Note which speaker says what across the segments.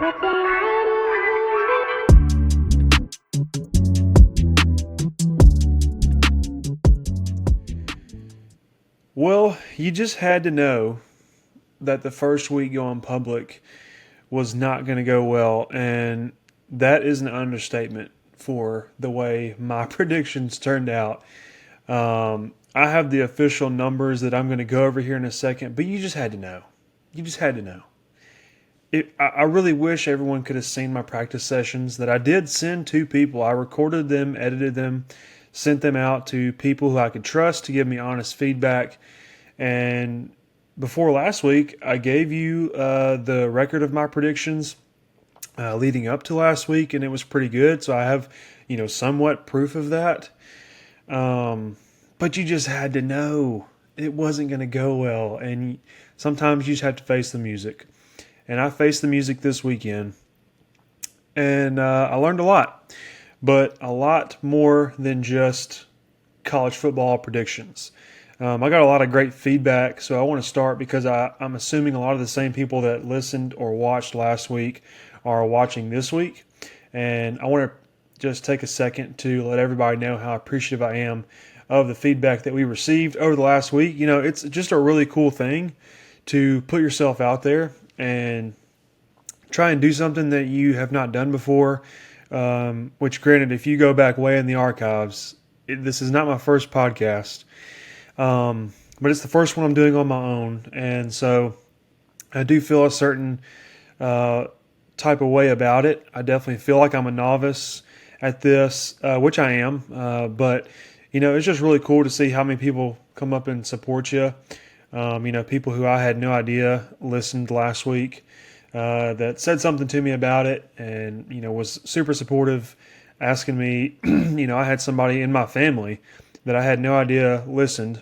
Speaker 1: Well, you just had to know that the first week going public was not going to go well, and that is an understatement for the way my predictions turned out. I have the official numbers that I'm going to go over here in a second, but you just had to know. You just had to know. I really wish everyone could have seen my practice sessions that I did send to people. I recorded them, edited them, sent them out to people who I could trust to give me honest feedback. And before last week, I gave you the record of my predictions leading up to last week, and it was pretty good. So I have, somewhat proof of that. But you just had to know it wasn't going to go well, and sometimes you just have to face the music. And I faced the music this weekend, and I learned a lot, but a lot more than just college football predictions. I got a lot of great feedback, so I want to start because I'm assuming a lot of the same people that listened or watched last week are watching this week. And I want to just take a second to let everybody know how appreciative I am of the feedback that we received over the last week. It's just a really cool thing to put yourself out there and try and do something that you have not done before, which granted, if you go back way in the archives, this is not my first podcast. But it's the first one I'm doing on my own, and so I do feel a certain type of way about it. I definitely feel like I'm a novice at this, which I am, but it's just really cool to see how many people come up and support you. People who I had no idea listened last week that said something to me about it and, was super supportive, asking me, I had somebody in my family that I had no idea listened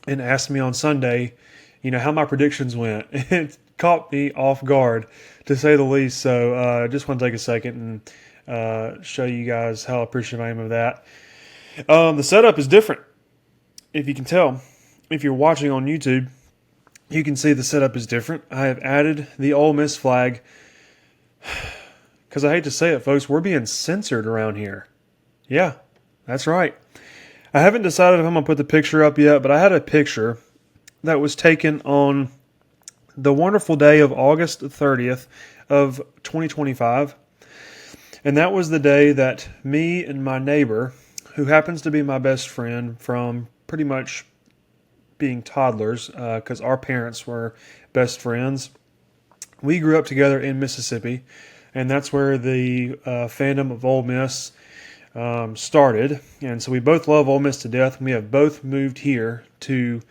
Speaker 1: and asked me on Sunday, how my predictions went. It caught me off guard, to say the least. So I just want to take a second and show you guys how appreciative I am of that. The setup is different. If you can tell, if you're watching on YouTube, you can see the setup is different. I have added the Ole Miss flag because I hate to say it, folks, we're being censored around here. Yeah, that's right. I haven't decided if I'm going to put the picture up yet, but I had a picture that was taken on the wonderful day of August 30th of 2025. And that was the day that me and my neighbor, who happens to be my best friend from pretty much being toddlers, because our parents were best friends, we grew up together in Mississippi, and that's where the fandom of Ole Miss started. And so we both love Ole Miss to death. We have both moved here to,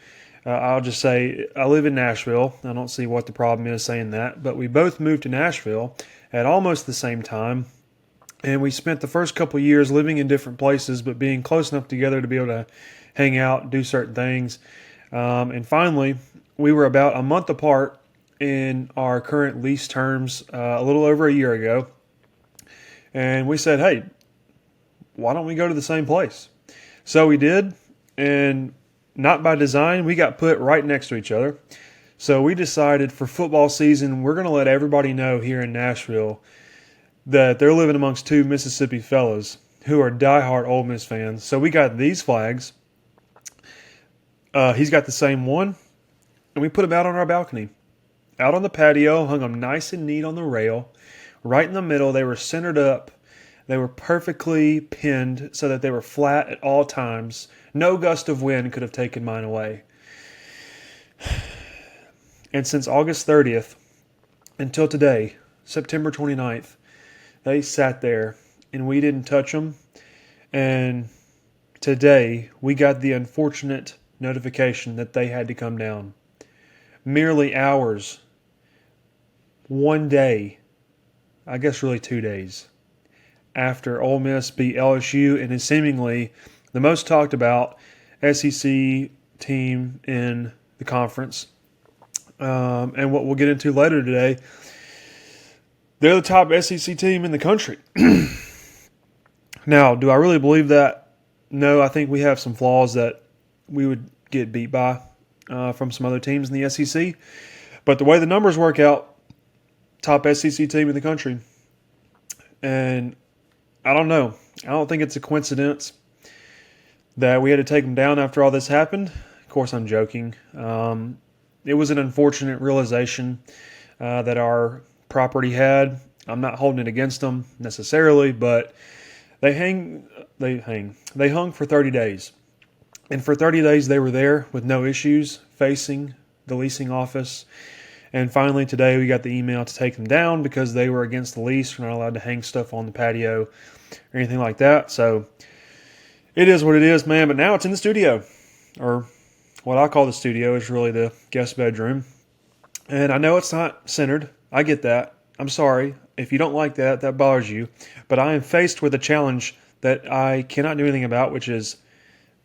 Speaker 1: I'll just say, I live in Nashville. I don't see what the problem is saying that, but we both moved to Nashville at almost the same time. And we spent the first couple of years living in different places, but being close enough together to be able to hang out, do certain things. And finally, we were about a month apart in our current lease terms a little over a year ago. And we said, hey, why don't we go to the same place? So we did, and not by design, we got put right next to each other. So we decided for football season, we're going to let everybody know here in Nashville that they're living amongst two Mississippi fellas who are diehard Ole Miss fans. So we got these flags. He's got the same one, and we put them out on our balcony. Out on the patio, hung them nice and neat on the rail. Right in the middle, they were centered up. They were perfectly pinned so that they were flat at all times. No gust of wind could have taken mine away. And since August 30th until today, September 29th, they sat there and we didn't touch them. And today we got the unfortunate notification that they had to come down. Merely hours, one day, I guess really 2 days, after Ole Miss beat LSU and is seemingly the most talked about SEC team in the conference. And what we'll get into later today, they're the top SEC team in the country. Now, do I really believe that? No, I think we have some flaws that we would get beat by from some other teams in the SEC. But the way the numbers work out, top SEC team in the country. And I don't know. I don't think it's a coincidence that we had to take them down after all this happened. Of course, I'm joking. It was an unfortunate realization that our property had. I'm not holding it against them necessarily, but they hung for 30 days. And for 30 days they were there with no issues facing the leasing office. And finally today we got the email to take them down because they were against the lease. We're not allowed to hang stuff on the patio or anything like that. So it is what it is, man. But now it's in the studio, or what I call the studio is really the guest bedroom. And I know it's not centered. I get that. I'm sorry. If you don't like that, that bothers you. But I am faced with a challenge that I cannot do anything about, which is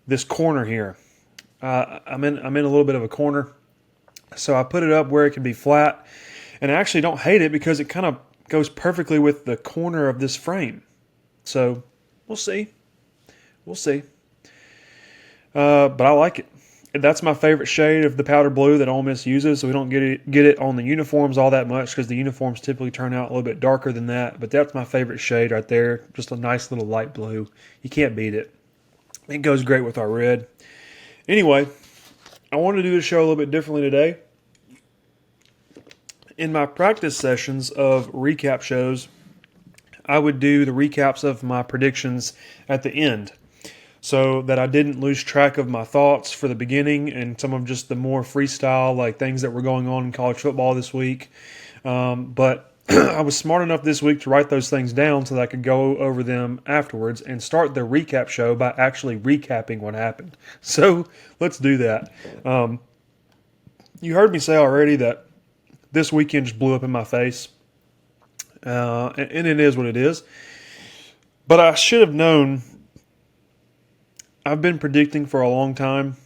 Speaker 1: this corner here. I'm in a little bit of a corner. So I put it up where it can be flat. And I actually don't hate it because it kind of goes perfectly with the corner of this frame. So we'll see. We'll see. But I like it. That's my favorite shade of the powder blue that Ole Miss uses. So we don't get it on the uniforms all that much because the uniforms typically turn out a little bit darker than that. But that's my favorite shade right there. Just a nice little light blue. You can't beat it. It goes great with our red. Anyway, I wanted to do the show a little bit differently today. In my practice sessions of recap shows, I would do the recaps of my predictions at the end, so that I didn't lose track of my thoughts for the beginning and some of just the more freestyle, like things that were going on in college football this week. But I was smart enough this week to write those things down so that I could go over them afterwards and start the recap show by actually recapping what happened. So let's do that. You heard me say already that this weekend just blew up in my face. And it is what it is. But I should have known. I've been predicting for a long time.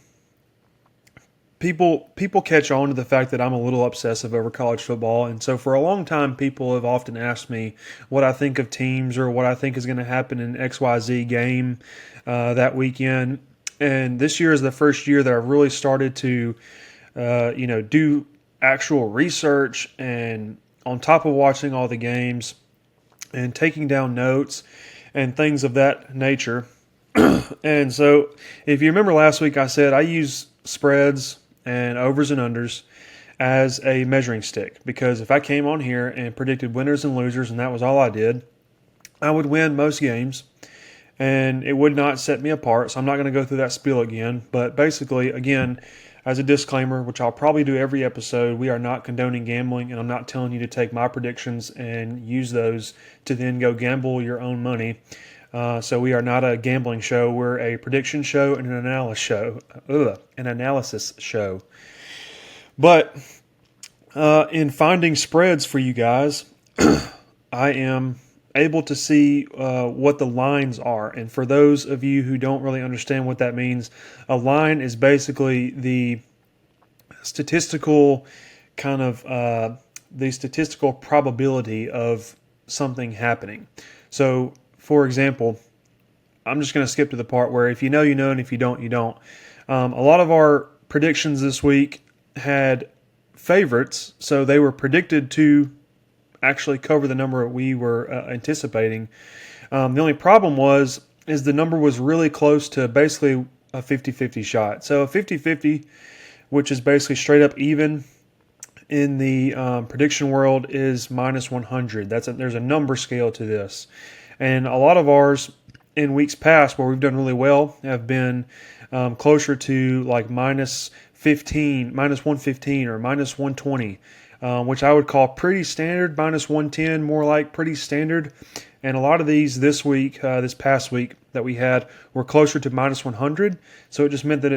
Speaker 1: People catch on to the fact that I'm a little obsessive over college football. And so for a long time, people have often asked me what I think of teams or what I think is going to happen in XYZ game that weekend. And this year is the first year that I've really started to, do actual research, and on top of watching all the games and taking down notes and things of that nature. And so if you remember last week, I said I use spreads and overs and unders as a measuring stick, because if I came on here and predicted winners and losers and that was all I did, I would win most games and it would not set me apart. So I'm not going to go through that spiel again. But basically, again, as a disclaimer, which I'll probably do every episode, we are not condoning gambling, and I'm not telling you to take my predictions and use those to then go gamble your own money. So we are not a gambling show. We're a prediction show and an analysis show. But in finding spreads for you guys, I am able to see what the lines are. And for those of you who don't really understand what that means, a line is basically the statistical the statistical probability of something happening. So, for example, I'm just going to skip to the part where if you know, you know, and if you don't, you don't. A lot of our predictions this week had favorites, so they were predicted to actually cover the number we were anticipating. The only problem is the number was really close to basically a 50-50 shot. So a 50-50, which is basically straight up even in the prediction world, is minus 100. There's a number scale to this. And a lot of ours in weeks past where we've done really well have been closer to like minus 15, minus 115 or minus 120. Which I would call pretty standard. Minus 110, more like pretty standard. And a lot of these this week, this past week that we had, were closer to minus 100. So it just meant that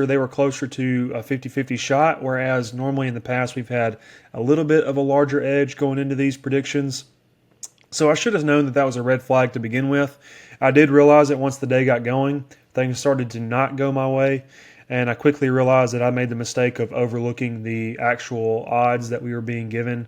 Speaker 1: they were closer to a 50-50 shot, whereas normally in the past we've had a little bit of a larger edge going into these predictions. So I should have known that was a red flag to begin with. I did realize that once the day got going, things started to not go my way. And I quickly realized that I made the mistake of overlooking the actual odds that we were being given.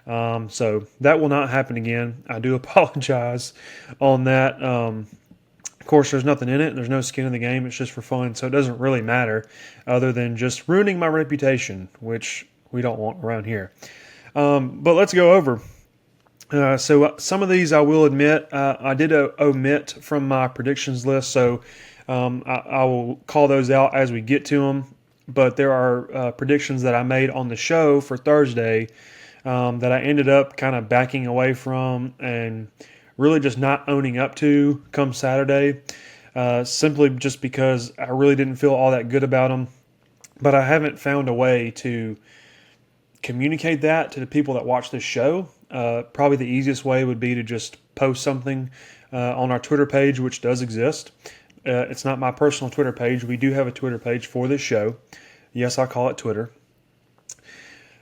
Speaker 1: So that will not happen again. I do apologize on that. Of course, there's nothing in it. There's no skin in the game. It's just for fun. So it doesn't really matter other than just ruining my reputation, which we don't want around here. But let's go over. So some of these I will admit I did omit from my predictions list, so I will call those out as we get to them. But there are predictions that I made on the show for Thursday that I ended up kind of backing away from and really just not owning up to come Saturday, simply just because I really didn't feel all that good about them. But I haven't found a way to communicate that to the people that watch this show. Probably the easiest way would be to just post something on our Twitter page, which does exist. It's not my personal Twitter page. We do have a Twitter page for this show. Yes, I call it Twitter.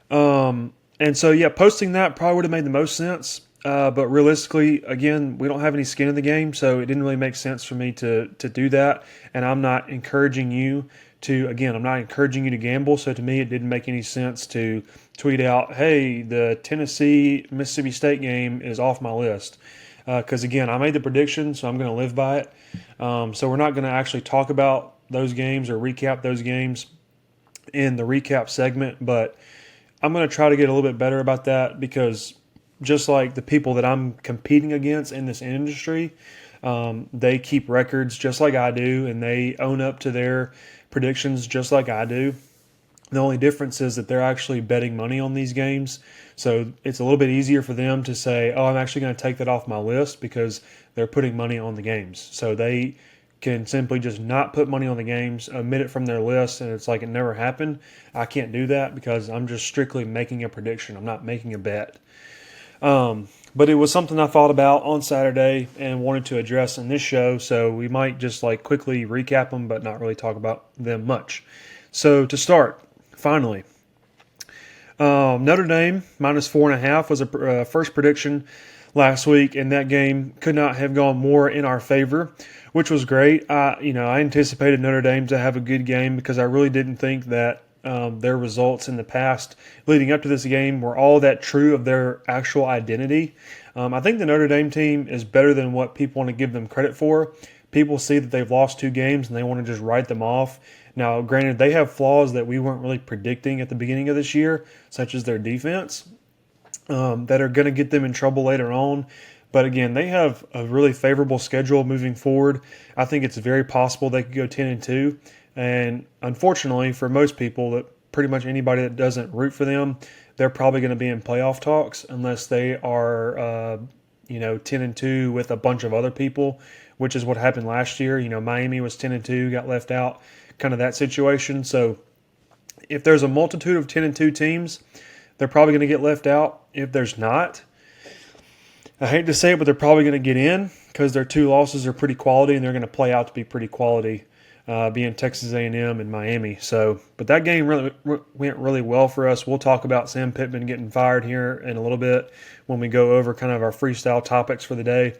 Speaker 1: And so, yeah, posting that probably would have made the most sense. But realistically, again, we don't have any skin in the game, so it didn't really make sense for me to do that. And I'm not encouraging you I'm not encouraging you to gamble. So to me, it didn't make any sense to tweet out, hey, the Tennessee-Mississippi State game is off my list. Because, again, I made the prediction, so I'm going to live by it. So we're not going to actually talk about those games or recap those games in the recap segment, but I'm going to try to get a little bit better about that because just like the people that I'm competing against in this industry, they keep records just like I do, and they own up to their predictions just like I do. The only difference is that they're actually betting money on these games. So it's a little bit easier for them to say, oh, I'm actually going to take that off my list because they're putting money on the games. So they can simply just not put money on the games, omit it from their list, and it's like it never happened. I can't do that because I'm just strictly making a prediction. I'm not making a bet. But it was something I thought about on Saturday and wanted to address in this show, so we might just like quickly recap them but not really talk about them much. So to start, finally, Notre Dame minus 4.5 was a first prediction last week, and that game could not have gone more in our favor, which was great. I anticipated Notre Dame to have a good game because I really didn't think that their results in the past leading up to this game were all that true of their actual identity. I think the Notre Dame team is better than what people want to give them credit for. People see that they've lost 2 games and they want to just write them off. Now, granted, they have flaws that we weren't really predicting at the beginning of this year, such as their defense, that are going to get them in trouble later on. But again, they have a really favorable schedule moving forward. I think it's very possible they could go 10-2. And unfortunately, for most people, that pretty much anybody that doesn't root for them, they're probably going to be in playoff talks unless they are, 10-2 with a bunch of other people, which is what happened last year. Miami was 10-2, got left out, kind of that situation. So if there's a multitude of 10-2 teams, they're probably going to get left out. If there's not, I hate to say it, but they're probably going to get in because their 2 losses are pretty quality and they're going to play out to be pretty quality. Being Texas A&M and Miami. But that game really went really well for us. We'll talk about Sam Pittman getting fired here in a little bit when we go over kind of our freestyle topics for the day.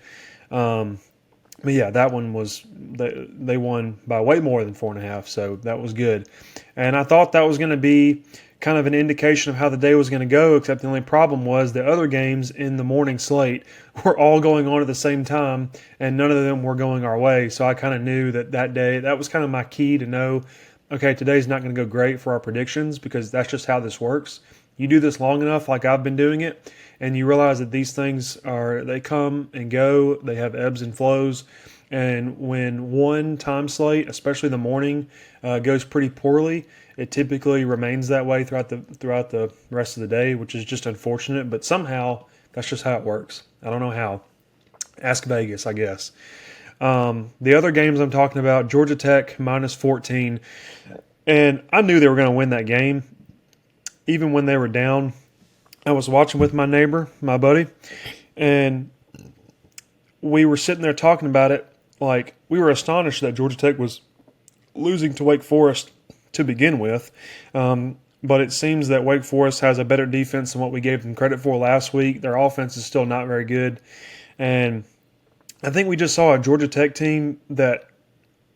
Speaker 1: But yeah, that one was they won by way more than 4.5, so that was good. And I thought that was going to be kind of an indication of how the day was going to go, except the only problem was the other games in the morning slate were all going on at the same time, and none of them were going our way. So I kind of knew that day, that was kind of my key to know, okay, today's not going to go great for our predictions because that's just how this works. You do this long enough, like I've been doing it, and you realize that these things they come and go, they have ebbs and flows. And when one time slate, especially the morning, goes pretty poorly, it typically remains that way throughout the rest of the day, which is just unfortunate. But somehow that's just how it works. I don't know how. Ask Vegas, I guess. The other games I'm talking about, Georgia Tech minus 14, and I knew they were going to win that game, even when they were down. I was watching with my neighbor, my buddy, and we were sitting there talking about it. Like, we were astonished that Georgia Tech was losing to Wake Forest to begin with. But it seems that Wake Forest has a better defense than what we gave them credit for last week. Their offense is still not very good. And I think we just saw a Georgia Tech team that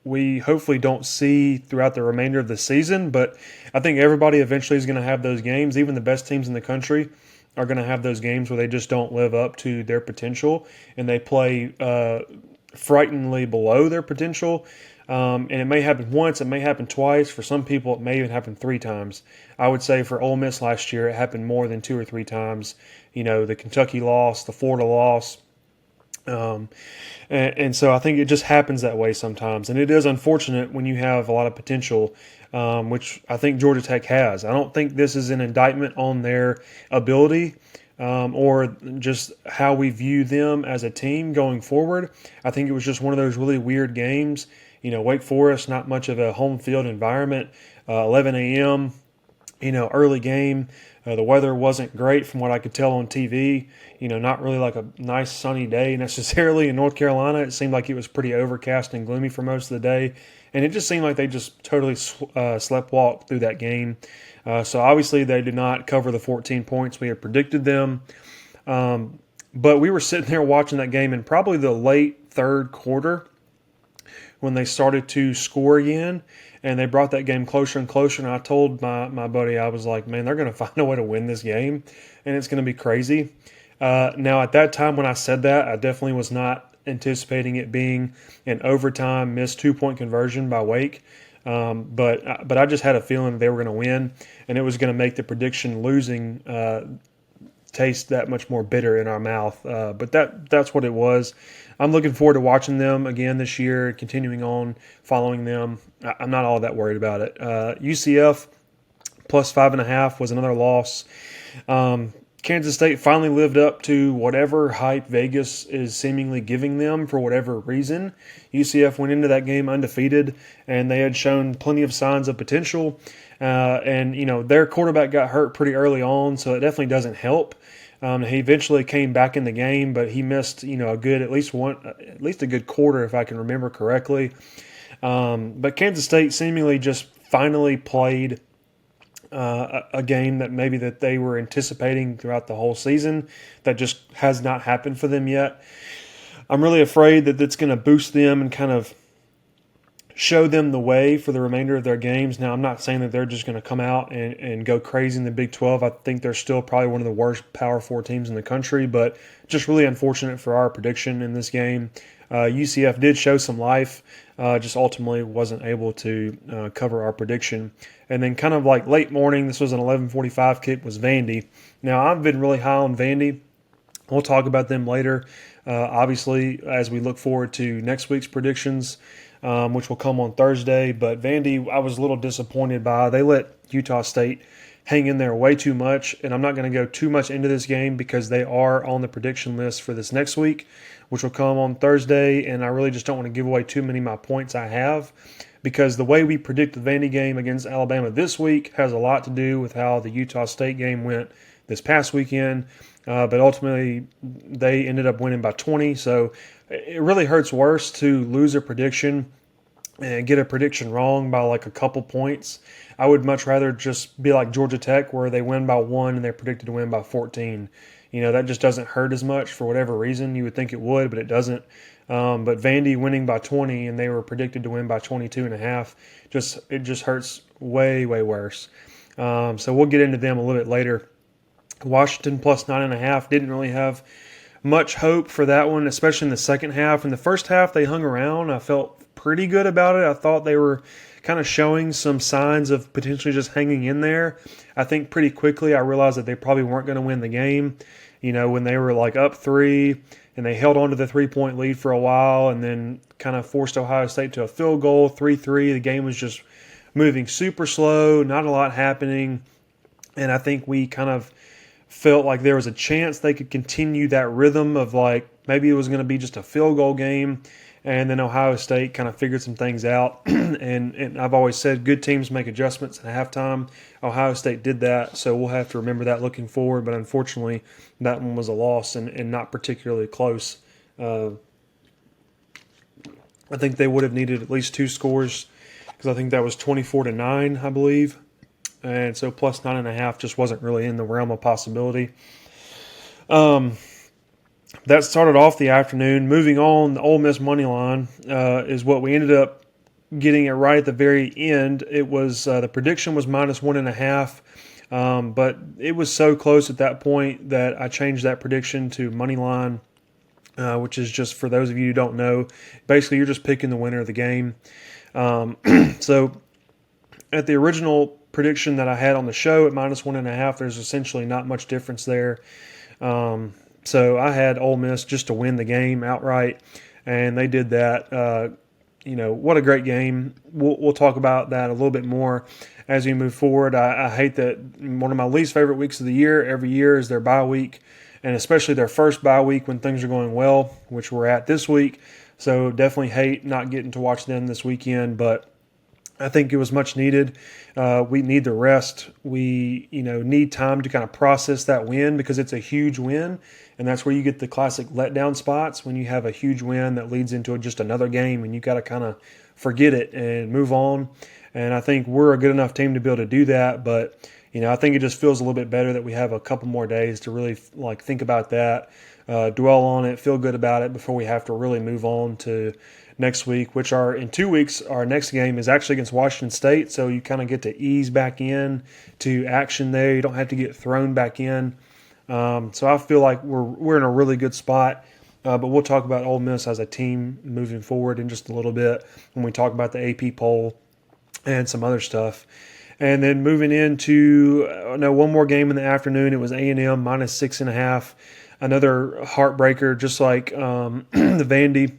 Speaker 1: we hopefully don't see throughout the remainder of the season. But I think everybody eventually is going to have those games. Even the best teams in the country are going to have those games where they just don't live up to their potential and they play frighteningly below their potential. And it may happen once, it may happen twice. For some people, it may even happen 3 times. I would say for Ole Miss last year, it happened more than 2 or 3 times. The Kentucky loss, the Florida loss. Um, and so I think it just happens that way sometimes. And it is unfortunate when you have a lot of potential, which I think Georgia Tech has. I don't think this is an indictment on their ability or just how we view them as a team going forward. I think it was just one of those really weird games. Wake Forest, not much of a home field environment, 11 a.m., early game. The weather wasn't great from what I could tell on TV. Not really like a nice sunny day necessarily in North Carolina. It seemed like it was pretty overcast and gloomy for most of the day. And it just seemed like they just totally sleptwalked through that game. So obviously they did not cover the 14 points we had predicted them. But we were sitting there watching that game in probably the late third quarter when they started to score again, and they brought that game closer and closer. And I told my buddy, I was like, man, they're going to find a way to win this game, and it's going to be crazy. Now, at that time when I said that, I definitely was not anticipating it being an overtime missed 2-point conversion by Wake. But I just had a feeling that they were going to win, and it was going to make the prediction losing taste that much more bitter in our mouth. But that's what it was. I'm looking forward to watching them again this year, continuing on following them. I'm not all that worried about it. UCF plus 5.5 was another loss. Kansas State finally lived up to whatever hype Vegas is seemingly giving them for whatever reason. UCF went into that game undefeated, and they had shown plenty of signs of potential. And their quarterback got hurt pretty early on, so it definitely doesn't help. He eventually came back in the game, but he missed at least a good quarter if I can remember correctly. But Kansas State seemingly just finally played a game that maybe that they were anticipating throughout the whole season that just has not happened for them yet. I'm really afraid that it's going to boost them and kind of show them the way for the remainder of their games. Now, I'm not saying that they're just going to come out and go crazy in the Big 12. I think they're still probably one of the worst Power 4 teams in the country, but just really unfortunate for our prediction in this game. UCF did show some life, just ultimately wasn't able to cover our prediction. And then kind of like late morning, this was an 11:45 kick, was Vandy. Now, I've been really high on Vandy. We'll talk about them later, obviously, as we look forward to next week's predictions, which will come on Thursday. But Vandy, I was a little disappointed by. They let Utah State hang in there way too much, and I'm not going to go too much into this game because they are on the prediction list for this next week, which will come on Thursday, and I really just don't want to give away too many of my points I have because the way we predict the Vandy game against Alabama this week has a lot to do with how the Utah State game went this past weekend. But ultimately, they ended up winning by 20. So it really hurts worse to lose a prediction and get a prediction wrong by like a couple points. I would much rather just be like Georgia Tech where they win by 1 and they're predicted to win by 14. That just doesn't hurt as much for whatever reason. You would think it would, but it doesn't. But Vandy winning by 20 and they were predicted to win by 22.5, it just hurts way, way worse. So we'll get into them a little bit later. Washington plus 9.5, didn't really have much hope for that one, especially in the second half. In the first half, they hung around. I felt pretty good about it. I thought they were kind of showing some signs of potentially just hanging in there. I think pretty quickly I realized that they probably weren't going to win the game. When they were like up 3 and they held on to the 3-point lead for a while and then kind of forced Ohio State to a field goal, 3-3. The game was just moving super slow, not a lot happening. And I think we kind of felt like there was a chance they could continue that rhythm of like maybe it was going to be just a field goal game. And then Ohio State kind of figured some things out. and I've always said good teams make adjustments at halftime. Ohio State did that, so we'll have to remember that looking forward. But unfortunately, that one was a loss and not particularly close. I think they would have needed at least 2 scores because I think that was 24-9, I believe. And so plus 9.5 just wasn't really in the realm of possibility. That started off the afternoon. Moving on, the Ole Miss money line is what we ended up getting it right at the very end. It was the prediction was minus 1.5, but it was so close at that point that I changed that prediction to money line, which is just for those of you who don't know, basically you're just picking the winner of the game. So at the original prediction that I had on the show at -1.5, there's essentially not much difference there. So I had Ole Miss just to win the game outright, and they did that. What a great game. We'll talk about that a little bit more as we move forward. I hate that one of my least favorite weeks of the year every year is their bye week, and especially their first bye week when things are going well, which we're at this week. So definitely hate not getting to watch them this weekend, but I think it was much needed. We need the rest. We, need time to kind of process that win because it's a huge win, and that's where you get the classic letdown spots when you have a huge win that leads into just another game, and you got to kind of forget it and move on. And I think we're a good enough team to be able to do that, but I think it just feels a little bit better that we have a couple more days to really think about that, dwell on it, feel good about it before we have to really move on to next week, which are in 2 weeks. Our next game is actually against Washington State, so you kind of get to ease back in to action there. You don't have to get thrown back in. So I feel like we're in a really good spot. But we'll talk about Ole Miss as a team moving forward in just a little bit when we talk about the AP poll and some other stuff. And then moving into one more game in the afternoon, it was A&M -6.5. Another heartbreaker, just like the Vandy.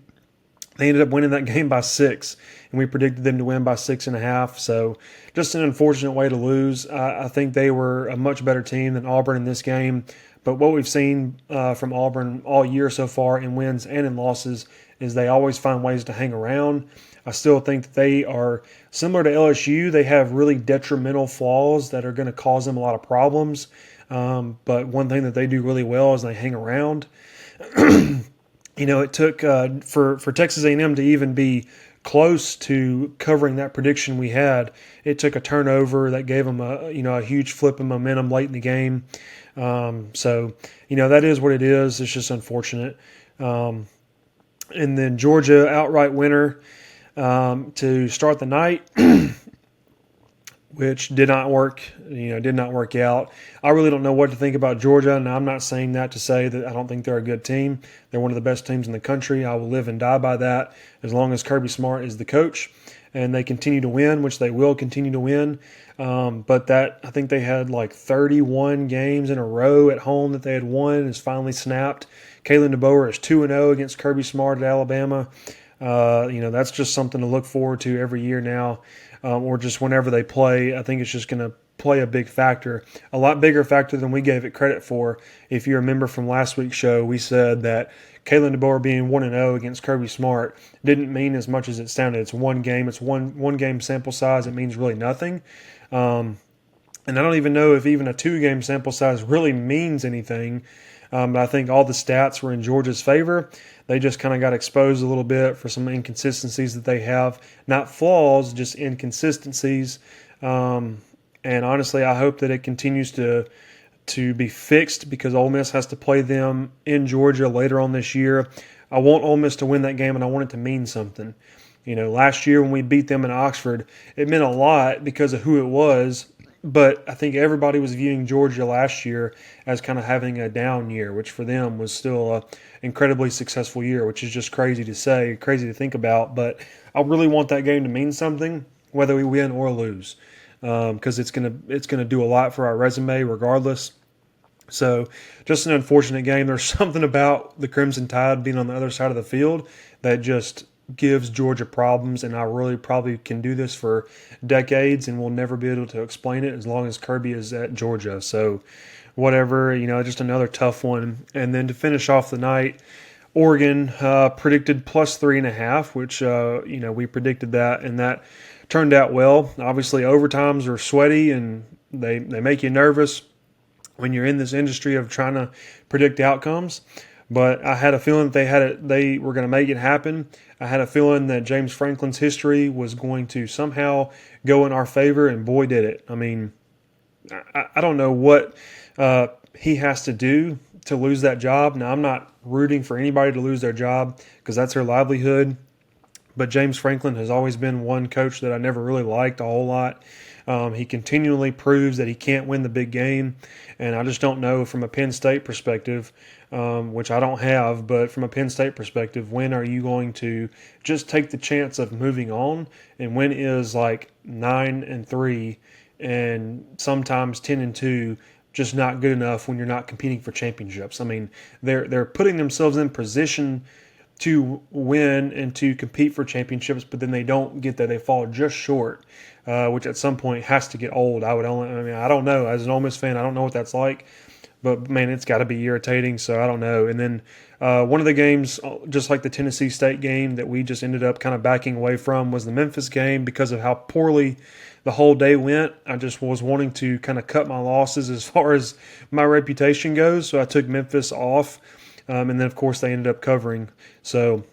Speaker 1: They ended up winning that game by 6, and we predicted them to win by 6.5. So just an unfortunate way to lose. I think they were a much better team than Auburn in this game. But what we've seen from Auburn all year so far in wins and in losses is they always find ways to hang around. I still think that they are similar to LSU. They have really detrimental flaws that are going to cause them a lot of problems. But one thing that they do really well is they hang around. It took for Texas A&M to even be close to covering that prediction we had. It took a turnover that gave them a huge flip of momentum late in the game. So that is what it is. It's just unfortunate. And then Georgia outright winner to start the night. Which did not work, did not work out. I really don't know what to think about Georgia. Now, I'm not saying that to say that I don't think they're a good team. They're one of the best teams in the country. I will live and die by that as long as Kirby Smart is the coach and they continue to win, which they will continue to win. But I think they had like 31 games in a row at home that they had won is finally snapped. Kalen DeBoer is 2-0 against Kirby Smart at Alabama. That's just something to look forward to every year now. Or just whenever they play. I think it's just going to play a big factor, a lot bigger factor than we gave it credit for. If you remember from last week's show, we said that Kalen DeBoer being 1-0 against Kirby Smart didn't mean as much as it sounded. It's one game. It's one game sample size. It means really nothing. And I don't even know if even a 2-game sample size really means anything. But I think all the stats were in Georgia's favor. They just kind of got exposed a little bit for some inconsistencies that they have. Not flaws, just inconsistencies. And honestly, I hope that it continues to be fixed because Ole Miss has to play them in Georgia later on this year. I want Ole Miss to win that game, and I want it to mean something. Last year when we beat them in Oxford, it meant a lot because of who it was. But I think everybody was viewing Georgia last year as kind of having a down year, which for them was still an incredibly successful year, which is just crazy to say, crazy to think about. But I really want that game to mean something, whether we win or lose, because it's gonna do a lot for our resume regardless. So just an unfortunate game. There's something about the Crimson Tide being on the other side of the field that just gives Georgia problems, and I really probably can do this for decades and we'll never be able to explain it as long as Kirby is at Georgia. So whatever, just another tough one. And then to finish off the night, Oregon predicted +3.5, which, we predicted that, and that turned out well. Obviously, overtimes are sweaty and they make you nervous when you're in this industry of trying to predict outcomes. But I had a feeling that they were going to make it happen. I had a feeling that James Franklin's history was going to somehow go in our favor, and boy, did it. I mean, I don't know what he has to do to lose that job. Now, I'm not rooting for anybody to lose their job because that's their livelihood. But James Franklin has always been one coach that I never really liked a whole lot. He continually proves that he can't win the big game, and I just don't know from a Penn State perspective, which I don't have, but from a Penn State perspective, when are you going to just take the chance of moving on, and when is like 9-3 and sometimes 10-2 just not good enough when you're not competing for championships? I mean, they're putting themselves in position to win and to compete for championships, but then they don't get there. They fall just short, which at some point has to get old. I mean, I don't know. As an Ole Miss fan, I don't know what that's like, but man, it's got to be irritating. So I don't know. And then one of the games, just like the Tennessee State game that we just ended up kind of backing away from, was the Memphis game because of how poorly the whole day went. I just was wanting to kind of cut my losses as far as my reputation goes. So I took Memphis off. And then, of course, they ended up covering. So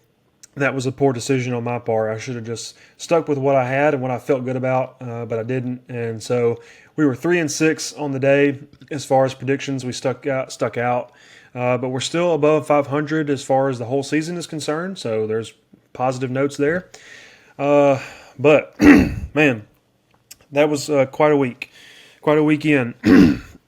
Speaker 1: that was a poor decision on my part. I should have just stuck with what I had and what I felt good about, but I didn't. And so we were 3-6 on the day as far as predictions. We stuck out. But we're still above 500 as far as the whole season is concerned. So there's positive notes there. But, man, that was quite a week, quite a weekend.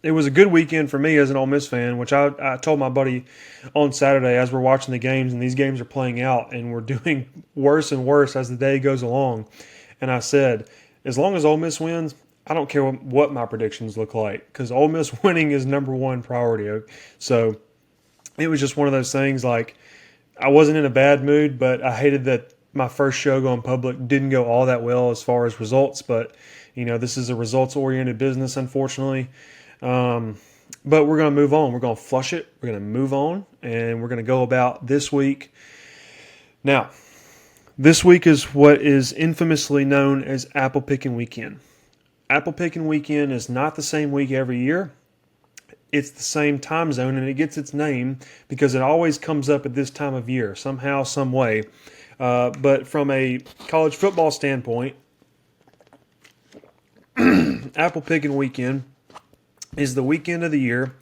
Speaker 1: It was a good weekend for me as an Ole Miss fan, which I told my buddy on Saturday as we're watching the games, and these games are playing out, and we're doing worse and worse as the day goes along. And I said, as long as Ole Miss wins, I don't care what my predictions look like, because Ole Miss winning is number one priority. So it was just one of those things, like, I wasn't in a bad mood, but I hated that my first show going public didn't go all that well as far as results. But, this is a results-oriented business, unfortunately. But we're going to move on. We're going to flush it. We're going to move on, and we're going to go about this week. Now, this week is what is infamously known as Apple Pickin Weekend. Apple Pickin Weekend is not the same week every year. It's the same time zone, and it gets its name because it always comes up at this time of year, somehow, some way. But from a college football standpoint, Apple Pickin Weekend is the weekend of the year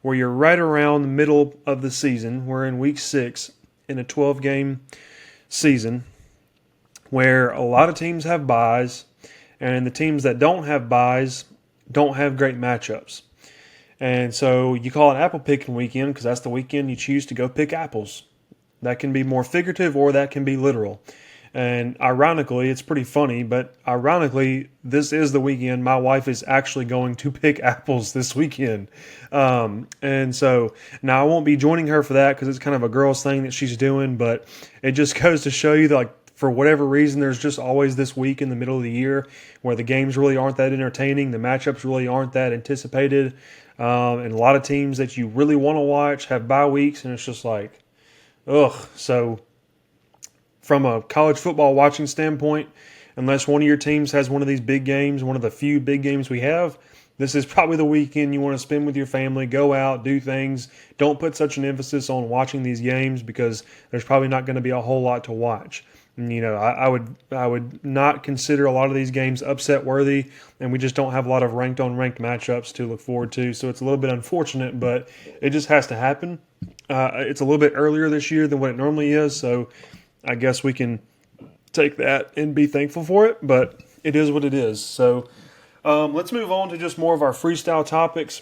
Speaker 1: where you're right around the middle of the season. We're in week 6 in a 12-game season where a lot of teams have byes, and the teams that don't have byes don't have great matchups. And so you call it Apple Picking Weekend because that's the weekend you choose to go pick apples. That can be more figurative or that can be literal. And ironically, it's pretty funny, but ironically, this is the weekend my wife is actually going to pick apples this weekend. And so now I won't be joining her for that because it's kind of a girl's thing that she's doing, but it just goes to show you that, like, for whatever reason, there's just always this week in the middle of the year where the games really aren't that entertaining, the matchups really aren't that anticipated, and a lot of teams that you really want to watch have bye weeks, and it's just like, ugh. So from a college football watching standpoint, unless one of your teams has one of these big games, one of the few big games we have, this is probably the weekend you want to spend with your family, go out, do things. Don't put such an emphasis on watching these games because there's probably not going to be a whole lot to watch. And, I would not consider a lot of these games upset worthy, and we just don't have a lot of ranked on ranked matchups to look forward to. So it's a little bit unfortunate, but it just has to happen. It's a little bit earlier this year than what it normally is, so I guess we can take that and be thankful for it, but it is what it is. So let's move on to just more of our freestyle topics,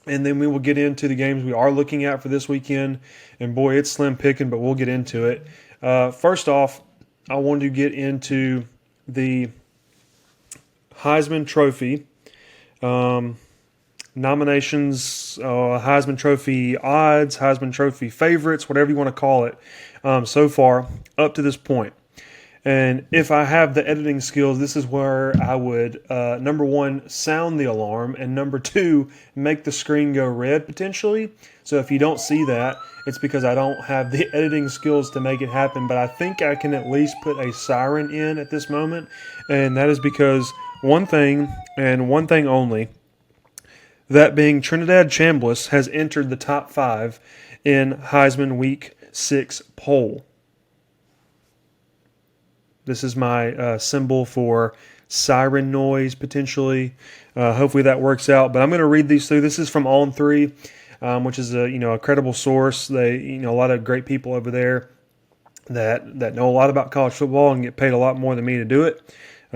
Speaker 1: and then we will get into the games we are looking at for this weekend. And boy, it's slim picking, but we'll get into it. First off, I wanted to get into the Heisman Trophy nominations, Heisman Trophy odds, Heisman Trophy favorites, whatever you want to call it, so far up to this point. And if I have the editing skills, this is where I would, number one, sound the alarm, and number two, make the screen go red potentially. So if you don't see that, it's because I don't have the editing skills to make it happen, but I think I can at least put a siren in at this moment, and that is because one thing and one thing only, that being Trinidad Chambliss has entered the top 5 in Heisman Week 6 poll. This is my symbol for siren noise, potentially. Hopefully that works out. But I'm going to read these through. This is from On3, which is a credible source. They a lot of great people over there that know a lot about college football and get paid a lot more than me to do it.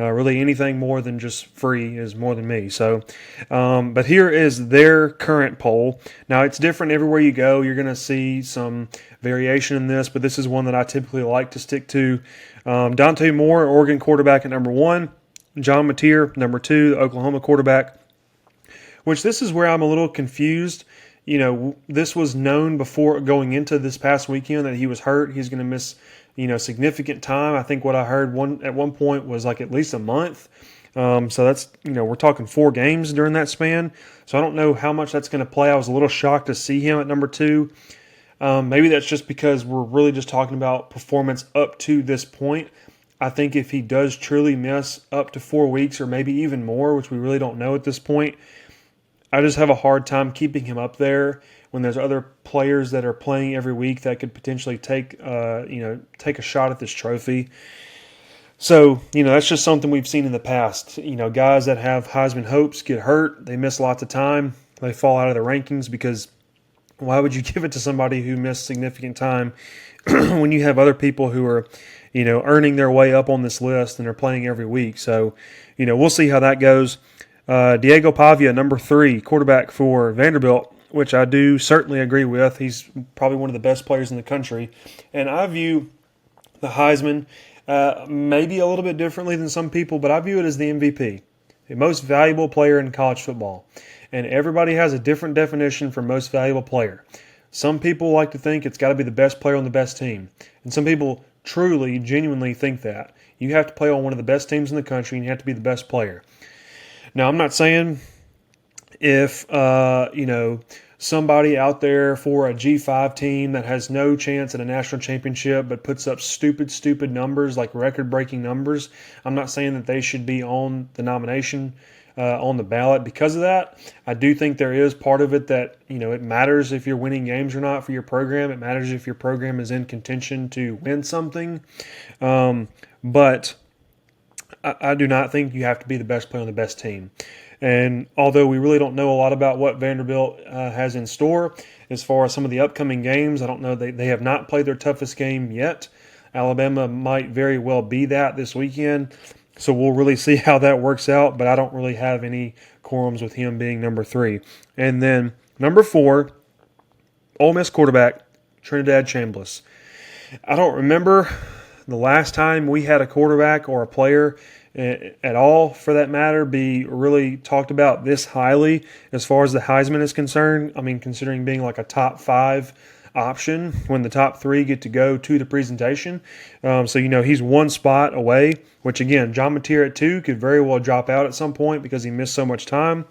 Speaker 1: Really, anything more than just free is more than me. So, but here is their current poll. Now, it's different everywhere you go. You're going to see some variation in this, but this is one that I typically like to stick to. Dante Moore, Oregon quarterback at number 1. John Mateer, number 2, the Oklahoma quarterback. Which this is where I'm a little confused. This was known before going into this past weekend that he was hurt. He's going to miss, significant time. I think what I heard at one point was like at least a month. So that's, we're talking 4 games during that span. So I don't know how much that's going to play. I was a little shocked to see him at number 2. Maybe that's just because we're really just talking about performance up to this point. I think if he does truly miss up to 4 weeks or maybe even more, which we really don't know at this point, I just have a hard time keeping him up there when there's other players that are playing every week that could potentially take a shot at this trophy. So, that's just something we've seen in the past. Guys that have Heisman hopes get hurt. They miss lots of time. They fall out of the rankings because why would you give it to somebody who missed significant time when you have other people who are, earning their way up on this list and are playing every week? So, we'll see how that goes. Diego Pavia, number 3, quarterback for Vanderbilt, which I do certainly agree with. He's probably one of the best players in the country. And I view the Heisman maybe a little bit differently than some people, but I view it as the MVP, the most valuable player in college football. And everybody has a different definition for most valuable player. Some people like to think it's got to be the best player on the best team. And some people truly, genuinely think that. You have to play on one of the best teams in the country and you have to be the best player. Now, I'm not saying if, somebody out there for a G5 team that has no chance at a national championship but puts up stupid numbers, like record-breaking numbers, I'm not saying that they should be on the nomination, on the ballot because of that. I do think there is part of it that, it matters if you're winning games or not for your program. It matters if your program is in contention to win something. But I do not think you have to be the best player on the best team. And although we really don't know a lot about what Vanderbilt has in store as far as some of the upcoming games, I don't know. They have not played their toughest game yet. Alabama might very well be that this weekend. So we'll really see how that works out. But I don't really have any quorums with him being number 3. And then number 4, Ole Miss quarterback, Trinidad Chambliss. I don't remember the last time we had a quarterback or a player at all, for that matter, be really talked about this highly as far as the Heisman is concerned. I mean, considering being like a top 5 option when the top 3 get to go to the presentation. So, he's one spot away, which again, John Mateer at 2 could very well drop out at some point because he missed so much time.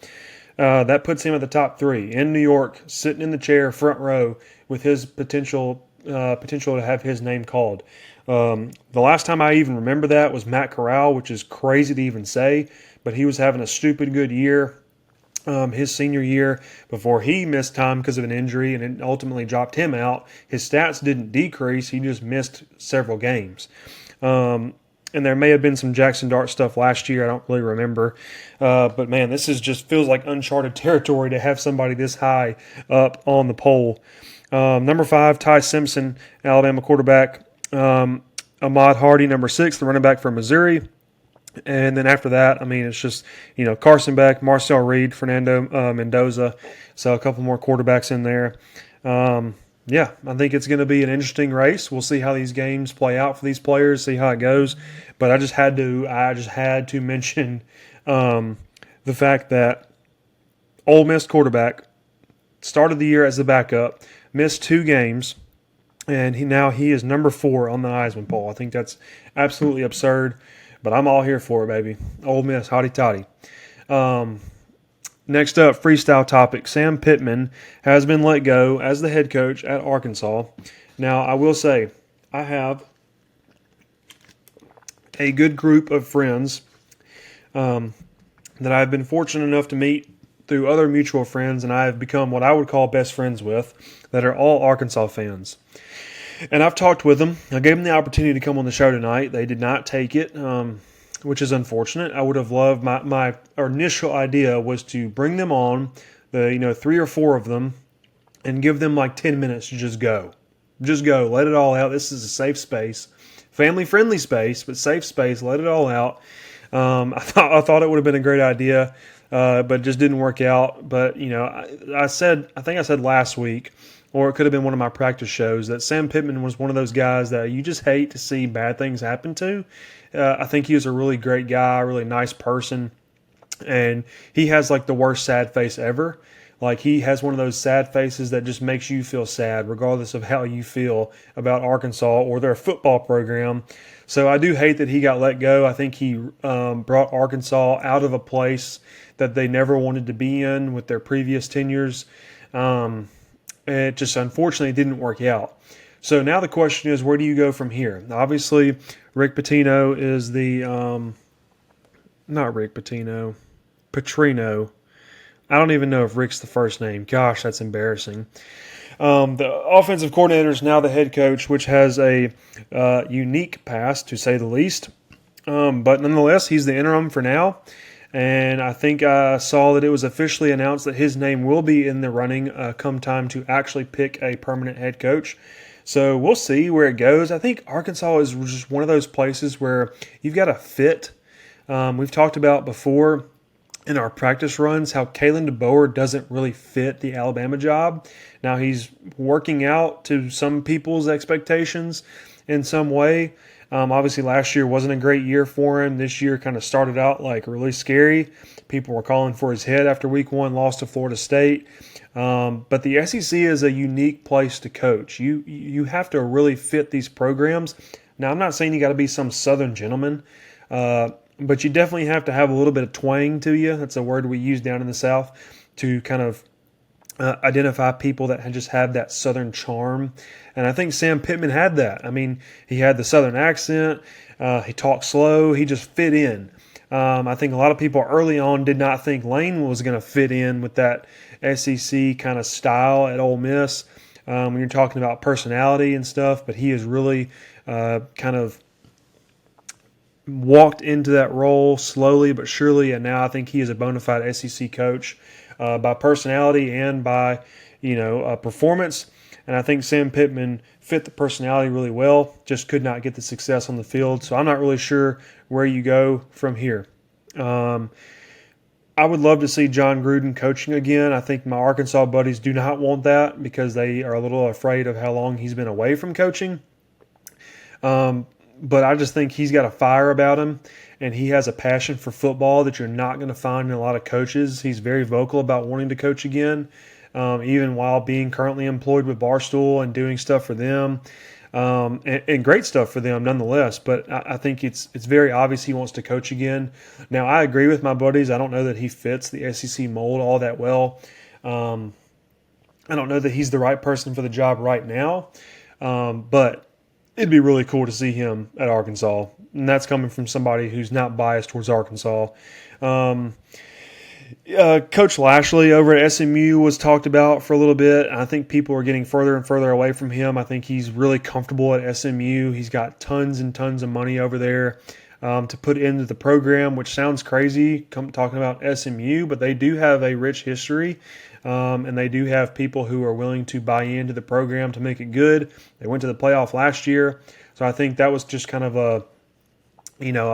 Speaker 1: That puts him at the top 3 in New York, sitting in the chair front row with his potential to have his name called. The last time I even remember that was Matt Corral, which is crazy to even say, but he was having a stupid good year his senior year before he missed time because of an injury, and it ultimately dropped him out. His stats didn't decrease. He just missed several games. And there may have been some Jackson Dart stuff last year. I don't really remember. But, man, this just feels like uncharted territory to have somebody this high up on the poll. Number 5, Ty Simpson, Alabama quarterback. Ahmad Hardy, number 6, the running back from Missouri. And then after that, I mean, it's just, Carson Beck, Marcel Reed, Fernando Mendoza. So a couple more quarterbacks in there. Yeah, I think it's going to be an interesting race. We'll see how these games play out for these players, see how it goes. But I just had to mention the fact that Ole Miss quarterback started the year as the backup, missed 2 games, and he is number 4 on the Heisman poll. I think that's absolutely absurd, but I'm all here for it, baby. Ole Miss, hotty toddy. Next up, freestyle topic. Sam Pittman has been let go as the head coach at Arkansas. Now, I will say, I have a good group of friends that I've been fortunate enough to meet through other mutual friends, and I have become what I would call best friends with, that are all Arkansas fans. And I've talked with them. I gave them the opportunity to come on the show tonight. They did not take it, which is unfortunate. I would have loved, my initial idea was to bring them on, 3 or 4 of them, and give them like 10 minutes to just go. Just go. Let it all out. This is a safe space. Family-friendly space, but safe space. Let it all out. I thought it would have been a great idea, but it just didn't work out. But I think I said last week, or it could have been one of my practice shows, that Sam Pittman was one of those guys that you just hate to see bad things happen to. I think he was a really great guy, a really nice person, and he has like the worst sad face ever. Like, he has one of those sad faces that just makes you feel sad, regardless of how you feel about Arkansas or their football program. So I do hate that he got let go. I think he brought Arkansas out of a place that they never wanted to be in with their previous tenures. And it just unfortunately didn't work out. So now the question is, where do you go from here? Obviously, Rick Pitino is the not Rick Pitino, Petrino. I don't even know if Rick's the first name. Gosh, that's embarrassing. The offensive coordinator is now the head coach, which has a unique past, to say the least. But nonetheless, he's the interim for now. And I think I saw that it was officially announced that his name will be in the running come time to actually pick a permanent head coach. So we'll see where it goes. I think Arkansas is just one of those places where you've got to fit. We've talked about before in our practice runs how Kalen DeBoer doesn't really fit the Alabama job. Now, he's working out to some people's expectations in some way. Obviously, last year wasn't a great year for him. This year kind of started out like really scary. People were calling for his head after week one, lost to Florida State. But the SEC is a unique place to coach. You have to really fit these programs. Now, I'm not saying you got to be some Southern gentleman, but you definitely have to have a little bit of twang to you. That's a word we use down in the South to kind of identify people that just have that Southern charm. And I think Sam Pittman had that. I mean, he had the Southern accent. He talked slow. He just fit in. I think a lot of people early on did not think Lane was going to fit in with that SEC kind of style at Ole Miss when you're talking about personality and stuff. But he has really kind of walked into that role slowly but surely, and now I think he is a bona fide SEC coach by personality and by performance. And I think Sam Pittman fit the personality really well, just could not get the success on the field. So I'm not really sure where you go from here. I would love to see John Gruden coaching again. I think my Arkansas buddies do not want that because they are a little afraid of how long he's been away from coaching. But I just think he's got a fire about him, and he has a passion for football that you're not going to find in a lot of coaches. He's very vocal about wanting to coach again, even while being currently employed with Barstool and doing stuff for them, and great stuff for them nonetheless. But I think it's very obvious he wants to coach again. Now, I agree with my buddies. I don't know that he fits the SEC mold all that well. I don't know that he's the right person for the job right now, but it'd be really cool to see him at Arkansas, and that's coming from somebody who's not biased towards Arkansas. Coach Lashley over at SMU was talked about for a little bit. I think people are getting further and further away from him. I think he's really comfortable at SMU. He's got tons and tons of money over there to put into the program, which sounds crazy talking about SMU, but they do have a rich history. And they do have people who are willing to buy into the program to make it good. They went to the playoff last year. So I think that was just kind of a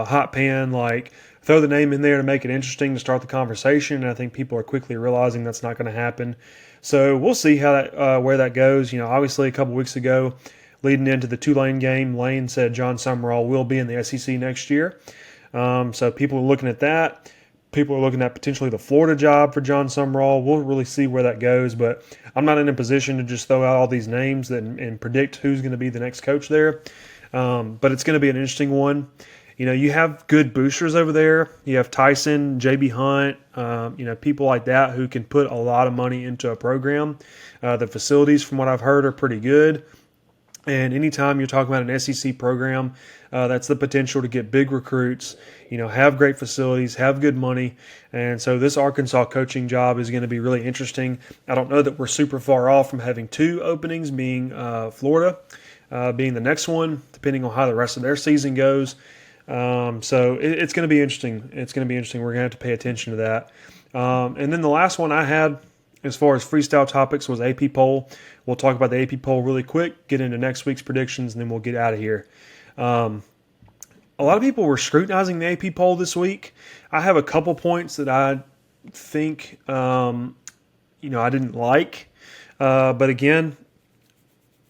Speaker 1: hot pan, like throw the name in there to make it interesting to start the conversation. And I think people are quickly realizing that's not going to happen. So we'll see how that where that goes. Obviously a couple weeks ago, leading into the Tulane game, Lane said John Summerall will be in the SEC next year. So people are looking at that. People are looking at potentially the Florida job for John Summerall. We'll really see where that goes, but I'm not in a position to just throw out all these names and predict who's going to be the next coach there. But it's going to be an interesting one. You have good boosters over there. You have Tyson, J.B. Hunt, people like that who can put a lot of money into a program. The facilities, from what I've heard, are pretty good. And anytime you're talking about an SEC program, that's the potential to get big recruits, have great facilities, have good money. And so this Arkansas coaching job is going to be really interesting. I don't know that we're super far off from having two openings, being Florida being the next one, depending on how the rest of their season goes. So it's going to be interesting. It's going to be interesting. We're going to have to pay attention to that. And then the last one I had as far as freestyle topics was AP poll. We'll talk about the AP poll really quick, get into next week's predictions, and then we'll get out of here. a lot of people were scrutinizing the AP poll this week. I have a couple points that I think I didn't like, but again,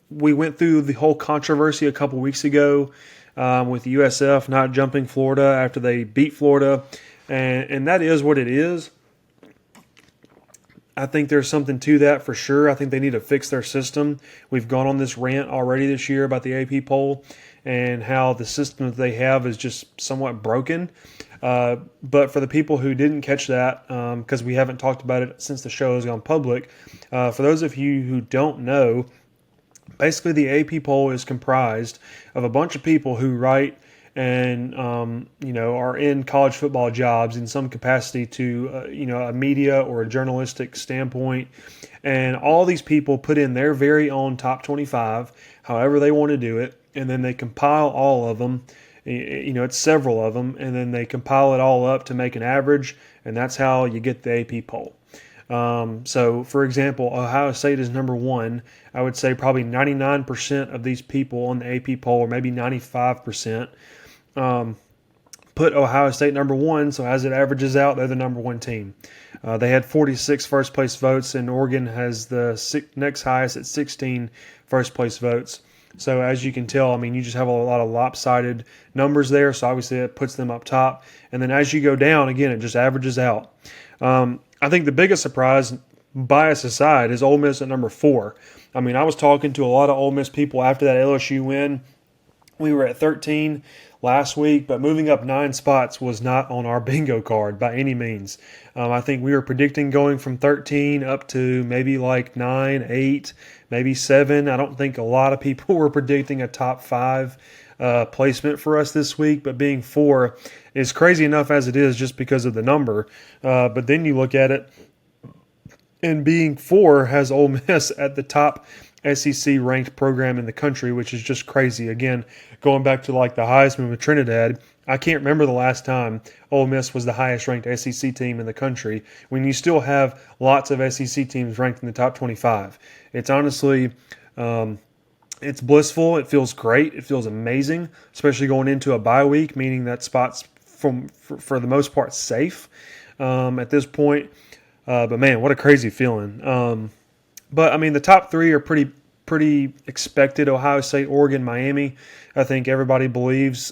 Speaker 1: we went through the whole controversy a couple weeks ago with USF not jumping Florida after they beat Florida, and that is what it is. I think there's something to that for sure. I think they need to fix their system. We've gone on this rant already this year about the AP poll and how the system that they have is just somewhat broken. But for the people who didn't catch that, because we haven't talked about it since the show has gone public, for those of you who don't know, basically the AP poll is comprised of a bunch of people who write and are in college football jobs in some capacity to a media or a journalistic standpoint, and all these people put in their very own top 25 however they want to do it, and then they compile all of them. It's several of them, and then they compile it all up to make an average, and that's how you get the AP poll. So, for example, Ohio State is number one. I would say probably 99% of these people on the AP poll, or maybe 95%, put Ohio State number one. So as it averages out, they're the number one team. They had 46 first place votes, and Oregon has the next highest at 16 first place votes. So as you can tell, you just have a lot of lopsided numbers there. So obviously it puts them up top. And then as you go down, again, it just averages out. I think the biggest surprise, bias aside, is Ole Miss at number 4. I was talking to a lot of Ole Miss people after that LSU win. We were at 13 last week, but moving up 9 spots was not on our bingo card by any means. I think we were predicting going from 13 up to maybe like 9, 8, maybe 7. I don't think a lot of people were predicting a top 5 placement for us this week, but being 4 is crazy enough as it is just because of the number. But then you look at it, and being 4 has Ole Miss at the top SEC ranked program in the country, which is just crazy. Again, going back to like the Heisman with Trinidad, I can't remember the last time Ole Miss was the highest ranked SEC team in the country when you still have lots of SEC teams ranked in the top 25. It's honestly, it's blissful. It feels great. It feels amazing, especially going into a bye week, meaning that spot's for the most part safe at this point. But man, what a crazy feeling. But the top 3 are pretty expected. Ohio State, Oregon, Miami. I think everybody believes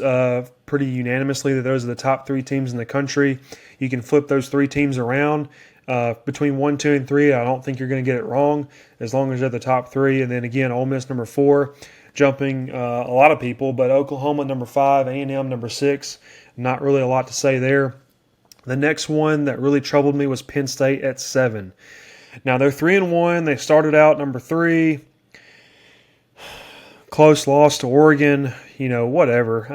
Speaker 1: pretty unanimously that those are the top 3 teams in the country. You can flip those 3 teams around between 1, 2, and 3. I don't think you're going to get it wrong as long as they're the top 3. And then again, Ole Miss number 4, jumping a lot of people. But Oklahoma number 5, A&M number 6. Not really a lot to say there. The next one that really troubled me was Penn State at 7. Now they're 3-1. They started out number 3. Close loss to Oregon. Whatever.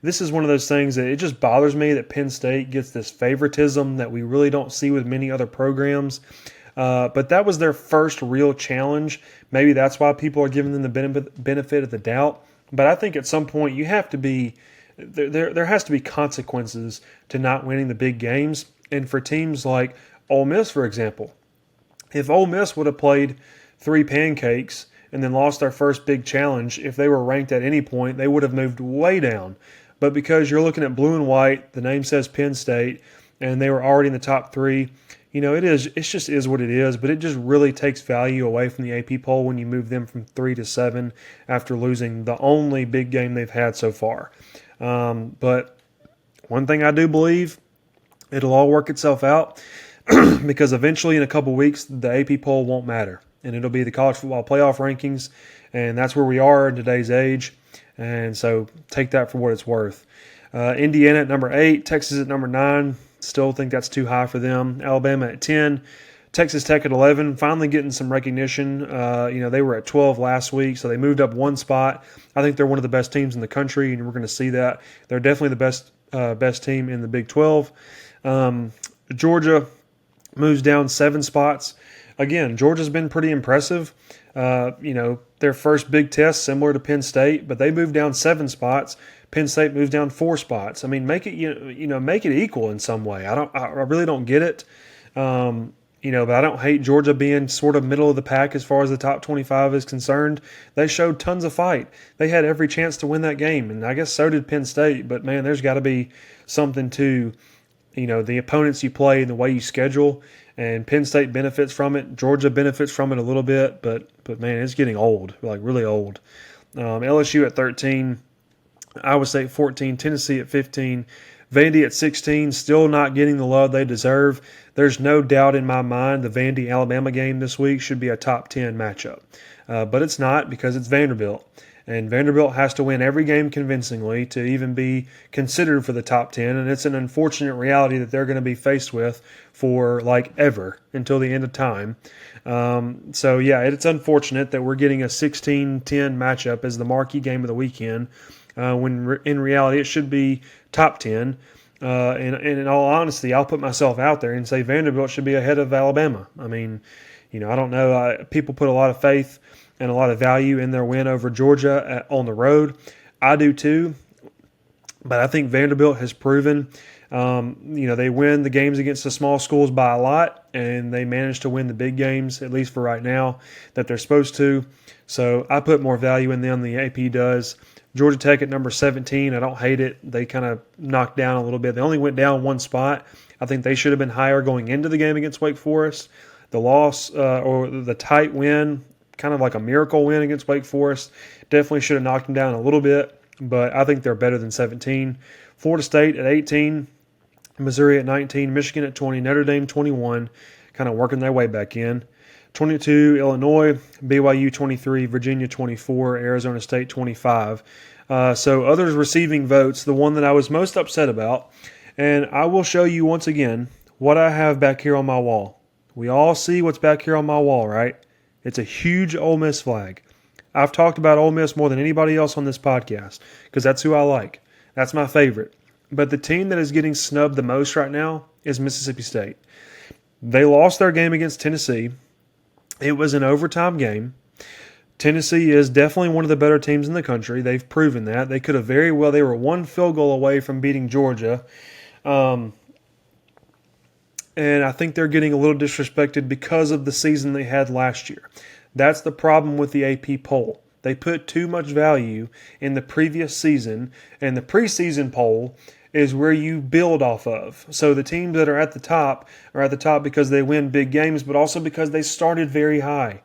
Speaker 1: This is one of those things that it just bothers me that Penn State gets this favoritism that we really don't see with many other programs. But that was their first real challenge. Maybe that's why people are giving them the benefit of the doubt. But I think at some point you have to be there has to be consequences to not winning the big games. And for teams like Ole Miss, for example, if Ole Miss would have played 3 pancakes and then lost their first big challenge, if they were ranked at any point, they would have moved way down. But because you're looking at blue and white, the name says Penn State, and they were already in the top 3, it just is what it is. But it just really takes value away from the AP poll when you move them from 3 to 7 after losing the only big game they've had so far. But one thing I do believe, it'll all work itself out. Because eventually in a couple weeks, the AP poll won't matter. And it'll be the college football playoff rankings. And that's where we are in today's age. And so take that for what it's worth. Indiana at number 8, Texas at number 9. Still think that's too high for them. Alabama at 10. Texas Tech at 11. Finally getting some recognition. They were at 12 last week, so they moved up 1 spot. I think they're one of the best teams in the country, and we're going to see that. They're definitely the best team in the Big 12. Georgia moves down 7 spots. Again, Georgia's been pretty impressive. Their first big test, similar to Penn State, but they moved down 7 spots. Penn State moves down 4 spots. Make it make it equal in some way. I really don't get it. But I don't hate Georgia being sort of middle of the pack as far as the top 25 is concerned. They showed tons of fight. They had every chance to win that game, and I guess so did Penn State. But, man, there's got to be something to, the opponents you play and the way you schedule. And Penn State benefits from it. Georgia benefits from it a little bit. But man, it's getting old, like really old. LSU at 13, Iowa State 14, Tennessee at 15, Vandy at 16, still not getting the love they deserve. There's no doubt in my mind the Vandy-Alabama game this week should be a top 10 matchup. But it's not because it's Vanderbilt. And Vanderbilt has to win every game convincingly to even be considered for the top 10. And it's an unfortunate reality that they're going to be faced with for like ever until the end of time. So, yeah, it's unfortunate that we're getting a 16-10 matchup as the marquee game of the weekend when in reality it should be top 10. And in all honesty, I'll put myself out there and say Vanderbilt should be ahead of Alabama. I mean, I don't know. People put a lot of faith and a lot of value in their win over Georgia on the road. I do too. But I think Vanderbilt has proven, they win the games against the small schools by a lot, and they manage to win the big games, at least for right now, that they're supposed to. So I put more value in them than the AP does. Georgia Tech at number 17, I don't hate it. They kind of knocked down a little bit. They only went down one spot. I think they should have been higher going into the game against Wake Forest. The loss or the tight win, kind of like a miracle win against Wake Forest, definitely should have knocked them down a little bit, but I think they're better than 17. Florida State at 18, Missouri at 19, Michigan at 20, Notre Dame 21, kind of working their way back in. 22, Illinois, BYU 23, Virginia 24, Arizona State 25. So others receiving votes, the one that I was most upset about, and I will show you once again what I have back here on my wall. We all see what's back here on my wall, right? It's a huge Ole Miss flag. I've talked about Ole Miss more than anybody else on this podcast because that's who I like. That's my favorite. But the team that is getting snubbed the most right now is Mississippi State. They lost their game against Tennessee. It was an overtime game. Tennessee is definitely one of the better teams in the country. They've proven that. They could have they were one field goal away from beating Georgia. And I think they're getting a little disrespected because of the season they had last year. That's the problem with the AP poll. They put too much value in the previous season, and the preseason poll is where you build off of. So the teams that are at the top because they win big games, but also because they started very high.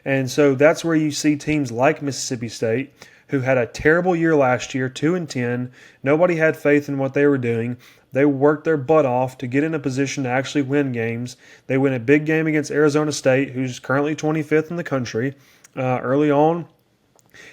Speaker 1: And so that's where you see teams like Mississippi State, who had a terrible year last year, 2-10. Nobody had faith in what they were doing. They worked their butt off to get in a position to actually win games. They win a big game against Arizona State, who's currently 25th in the country, early on.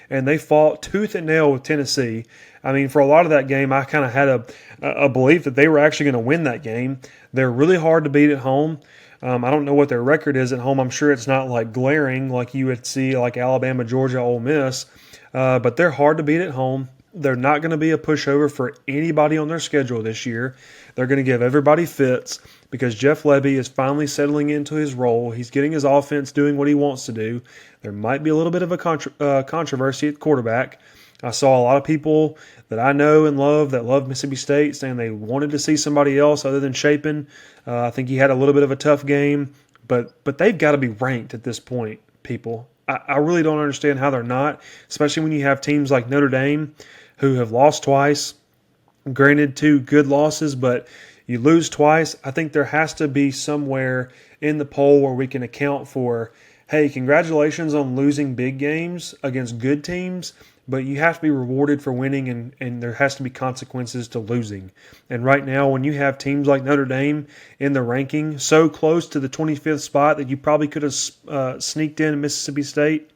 Speaker 1: And they fought tooth and nail with Tennessee. I mean, for a lot of that game, I kind of had a belief that they were actually going to win that game. They're really hard to beat at home. I don't know what their record is at home. I'm sure it's not like glaring like you would see like Alabama, Georgia, Ole Miss. But they're hard to beat at home. They're not going to be a pushover for anybody on their schedule this year. They're going to give everybody fits because Jeff Lebby is finally settling into his role. He's getting his offense doing what he wants to do. There might be a little bit of a controversy at quarterback. I saw a lot of people that I know and love that love Mississippi State saying they wanted to see somebody else other than Chapin. I think he had a little bit of a tough game, but they've got to be ranked at this point, people. I really don't understand how they're not, especially when you have teams like Notre Dame who have lost twice. Granted, 2 good losses, but you lose twice. I think there has to be somewhere in the poll where we can account for, hey, congratulations on losing big games against good teams, but you have to be rewarded for winning, and there has to be consequences to losing. And right now, when you have teams like Notre Dame in the ranking so close to the 25th spot that you probably could have sneaked in Mississippi State,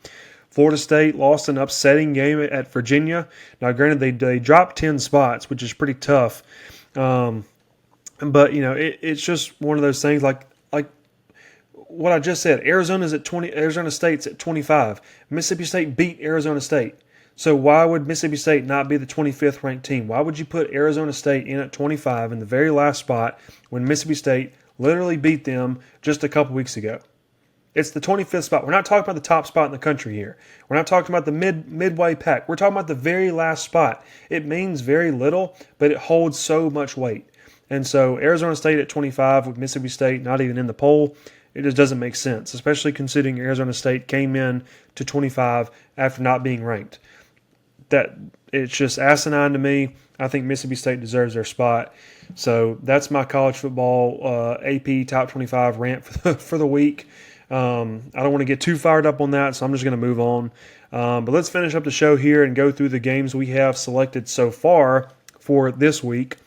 Speaker 1: Florida State lost an upsetting game at Virginia. Now, granted, they dropped 10 spots, which is pretty tough. But, it's just one of those things like what I just said. Arizona's at 20. Arizona State's at 25. Mississippi State beat Arizona State. So why would Mississippi State not be the 25th ranked team? Why would you put Arizona State in at 25 in the very last spot when Mississippi State literally beat them just a couple weeks ago? It's the 25th spot. We're not talking about the top spot in the country here. We're not talking about the midway pack. We're talking about the very last spot. It means very little, but it holds so much weight. And so Arizona State at 25 with Mississippi State not even in the poll, It just doesn't make sense, especially considering Arizona State came in to 25 after not being ranked. That it's just asinine to me. I think Mississippi State deserves their spot. So that's my college football AP top 25 rant for the week. I don't want to get too fired up on that, so I'm just going to move on. But let's finish up the show here and go through the games we have selected so far for this week.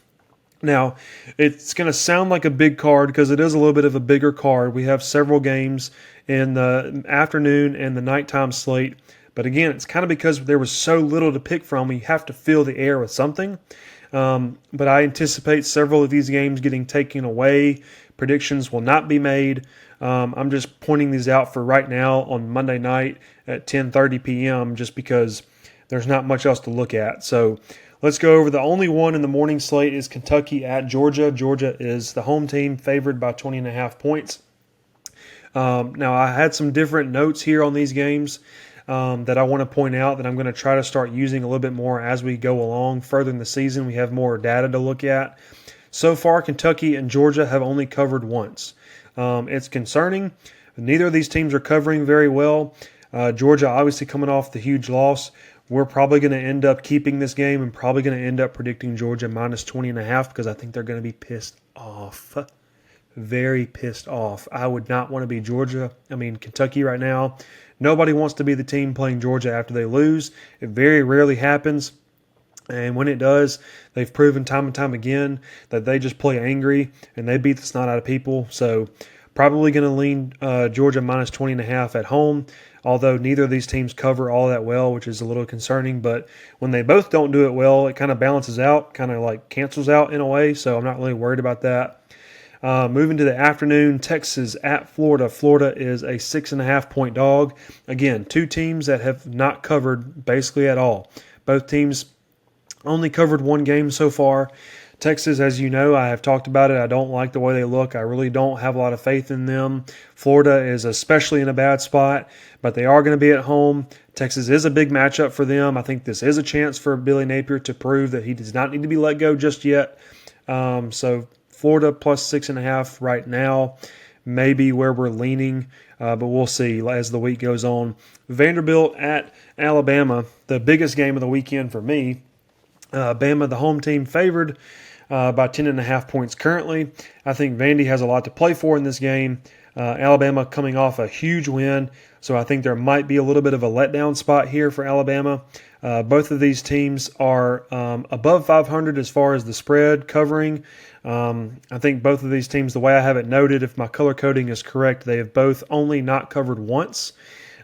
Speaker 1: Now, it's going to sound like a big card because it is a little bit of a bigger card. We have several games in the afternoon and the nighttime slate. But again, it's kind of because there was so little to pick from, you have to fill the air with something. But I anticipate several of these games getting taken away. Predictions will not be made. I'm just pointing these out for right now on Monday night at 10:30 p.m. just because there's not much else to look at. So let's go over the only one in the morning slate is Kentucky at Georgia. Georgia is the home team, favored by 20.5 points. Now, I had some different notes here on these games that I want to point out that I'm going to try to start using a little bit more as we go along further in the season. We have more data to look at. So far, Kentucky and Georgia have only covered once. It's concerning. Neither of these teams are covering very well. Georgia obviously coming off the huge loss. We're probably going to end up keeping this game and probably going to end up predicting Georgia minus 20.5 because I think they're going to be pissed off. Very pissed off. I would not want to be Kentucky right now. Nobody wants to be the team playing Georgia after they lose. It very rarely happens. And when it does, they've proven time and time again that they just play angry and they beat the snot out of people. So probably going to lean Georgia minus 20.5 at home, although neither of these teams cover all that well, which is a little concerning. But when they both don't do it well, it kind of balances out, kind of like cancels out in a way. So I'm not really worried about that. Moving to the afternoon, Texas at Florida. Florida is a 6.5 point dog. Again, two teams that have not covered basically at all. Both teams only covered one game so far. Texas, as you know, I have talked about it. I don't like the way they look. I really don't have a lot of faith in them. Florida is especially in a bad spot, but they are going to be at home. Texas is a big matchup for them. I think this is a chance for Billy Napier to prove that he does not need to be let go just yet. So Florida plus 6.5 right now, maybe where we're leaning, but we'll see as the week goes on. Vanderbilt at Alabama, the biggest game of the weekend for me. Bama, the home team, favored by 10.5 points currently. I think Vandy has a lot to play for in this game. Alabama coming off a huge win, so I think there might be a little bit of a letdown spot here for Alabama. Both of these teams are above 500 as far as the spread covering. I think both of these teams, the way I have it noted, if my color coding is correct, they have both only not covered once.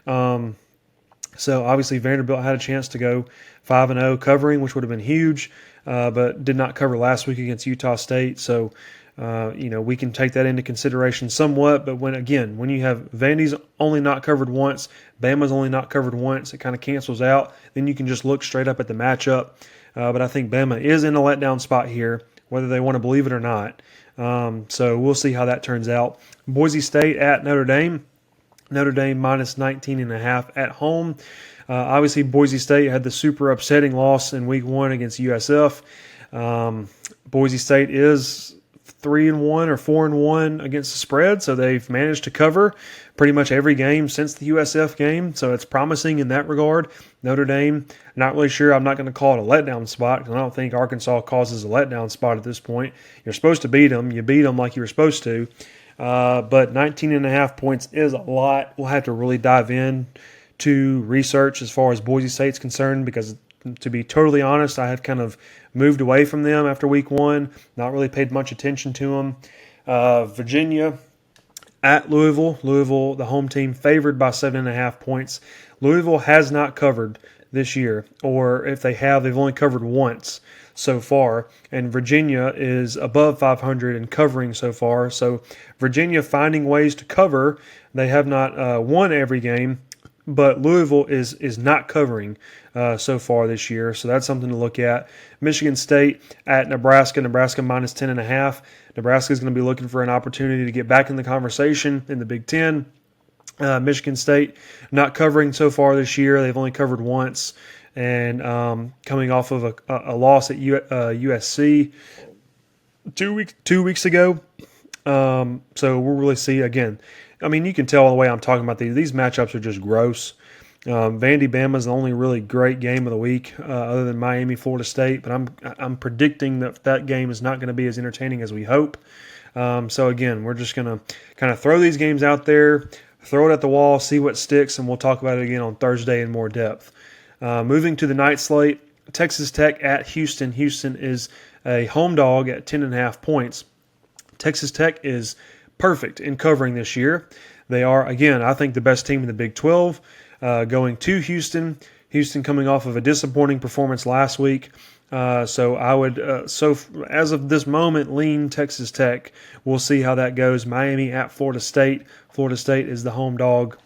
Speaker 1: So obviously Vanderbilt had a chance to go 5-0 covering, which would have been huge, but did not cover last week against Utah State. So, we can take that into consideration somewhat. But when you have Vandy's only not covered once, Bama's only not covered once, it kind of cancels out. Then you can just look straight up at the matchup. But I think Bama is in a letdown spot here, whether they want to believe it or not. So we'll see how that turns out. Boise State at Notre Dame. Notre Dame minus 19.5 at home. Obviously, Boise State had the super upsetting loss in week 1 against USF. Boise State is 3-1 or 4-1 against the spread, so they've managed to cover pretty much every game since the USF game, so it's promising in that regard. Notre Dame, not really sure. I'm not going to call it a letdown spot because I don't think Arkansas causes a letdown spot at this point. You're supposed to beat them. You beat them like you were supposed to. But 19.5 points is a lot. We'll have to really dive in to research as far as Boise State's concerned because, to be totally honest, I have kind of moved away from them after week 1, not really paid much attention to them. Virginia at Louisville. Louisville, the home team, favored by 7.5 points. Louisville has not covered this year, or if they have, they've only covered once so far, and Virginia is above 500 and covering so far. So Virginia finding ways to cover. They have not won every game, but Louisville is not covering so far this year, so that's something to look at. Michigan State at Nebraska. Nebraska minus 10.5. Nebraska is going to be looking for an opportunity to get back in the conversation in the Big Ten. Michigan State not covering so far this year. They've only covered once, and coming off of a loss at USC 2 weeks ago. So we'll really see, again, I mean, you can tell the way I'm talking about these. These matchups are just gross. Vandy Bama is the only really great game of the week, other than Miami Florida State. But I'm predicting that game is not going to be as entertaining as we hope. So again, we're just going to kind of throw these games out there, throw it at the wall, see what sticks, and we'll talk about it again on Thursday in more depth. Moving to the night slate, Texas Tech at Houston. Houston is a home dog at 10.5 points. Texas Tech is perfect in covering this year. They are, again, I think the best team in the Big 12. Going to Houston. Houston coming off of a disappointing performance last week. So I would, as of this moment, lean Texas Tech. We'll see how that goes. Miami at Florida State. Florida State is the home dog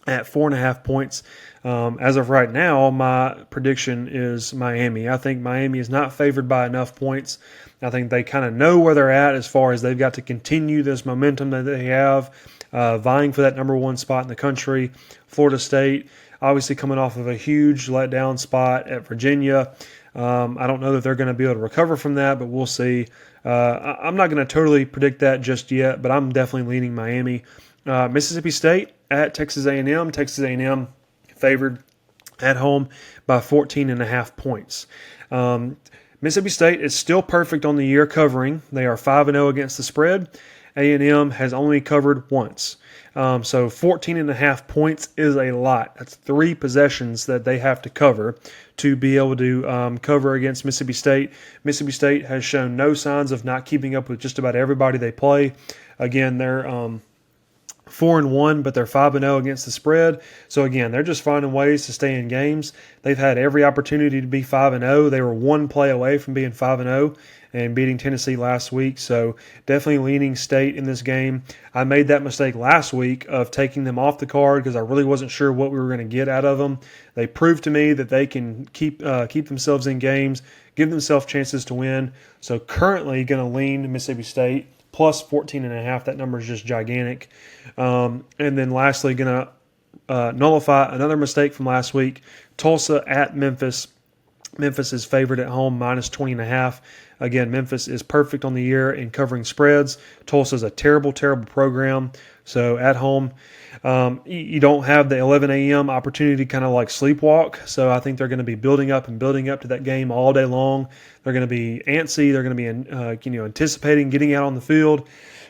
Speaker 1: at 4.5 points. As of right now, my prediction is Miami. I think Miami is not favored by enough points. I think they kind of know where they're at as far as they've got to continue this momentum that they have, vying for that number one spot in the country. Florida State, obviously coming off of a huge letdown spot at Virginia. I don't know that they're going to be able to recover from that, but we'll see. I'm not going to totally predict that just yet, but I'm definitely leaning Miami. Mississippi State at Texas A&M. Texas A&M favored at home by 14.5 points. Mississippi State is still perfect on the year covering. They are 5-0 against the spread. A&M has only covered once. So 14.5 points is a lot. That's 3 possessions that they have to cover to be able to cover against Mississippi State. Mississippi State has shown no signs of not keeping up with just about everybody they play. Again, they're 4-1, but they're 5-0 against the spread. So again, they're just finding ways to stay in games. They've had every opportunity to be 5-0. They were one play away from being 5-0 and beating Tennessee last week. So definitely leaning State in this game. I made that mistake last week of taking them off the card because I really wasn't sure what we were going to get out of them. They proved to me that they can keep themselves in games, give themselves chances to win. So currently going to lean Mississippi State. Plus 14.5, that number is just gigantic. And then lastly, going to nullify another mistake from last week. Tulsa at Memphis. Memphis is favored at home, minus 20.5. Again, Memphis is perfect on the year in covering spreads. Tulsa is a terrible, terrible program. So at home, you don't have the 11 a.m. opportunity to kind of like sleepwalk. So I think they're going to be building up to that game all day long. They're going to be antsy. They're going to be anticipating getting out on the field,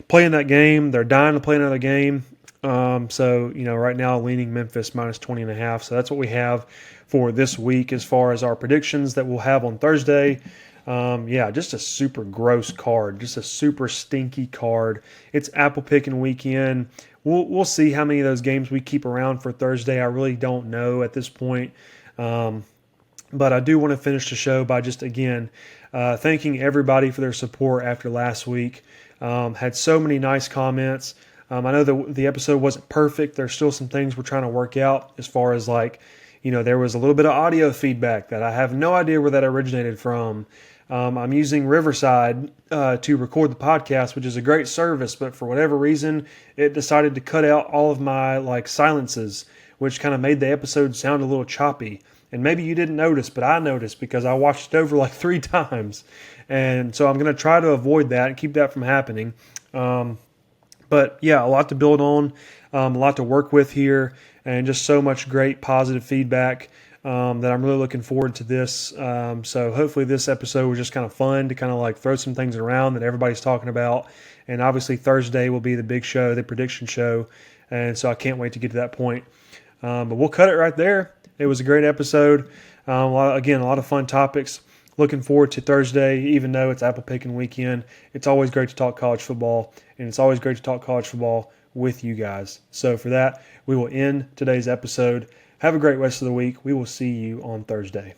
Speaker 1: playing that game. They're dying to play another game. So right now leaning Memphis minus 20.5. So that's what we have for this week as far as our predictions that we'll have on Thursday. Just a super gross card, just a super stinky card. It's apple picking weekend. We'll see how many of those games we keep around for Thursday. I really don't know at this point. But I do want to finish the show by just, again, thanking everybody for their support after last week. Had so many nice comments. I know the episode wasn't perfect. There's still some things we're trying to work out as far as there was a little bit of audio feedback that I have no idea where that originated from. I'm using Riverside to record the podcast, which is a great service, but for whatever reason, it decided to cut out all of my silences, which kind of made the episode sound a little choppy. And maybe you didn't notice, but I noticed because I watched it over 3 times. And so I'm going to try to avoid that and keep that from happening. But yeah, a lot to build on, a lot to work with here, and just so much great positive feedback that I'm really looking forward to this. So hopefully this episode was just kind of fun to kind of throw some things around that everybody's talking about. And obviously Thursday will be the big show, the prediction show. And so I can't wait to get to that point. But we'll cut it right there. It was a great episode. A lot of fun topics. Looking forward to Thursday, even though it's apple picking weekend. It's always great to talk college football, and it's always great to talk college football with you guys. So for that, we will end today's episode. Have a great rest of the week. We will see you on Thursday.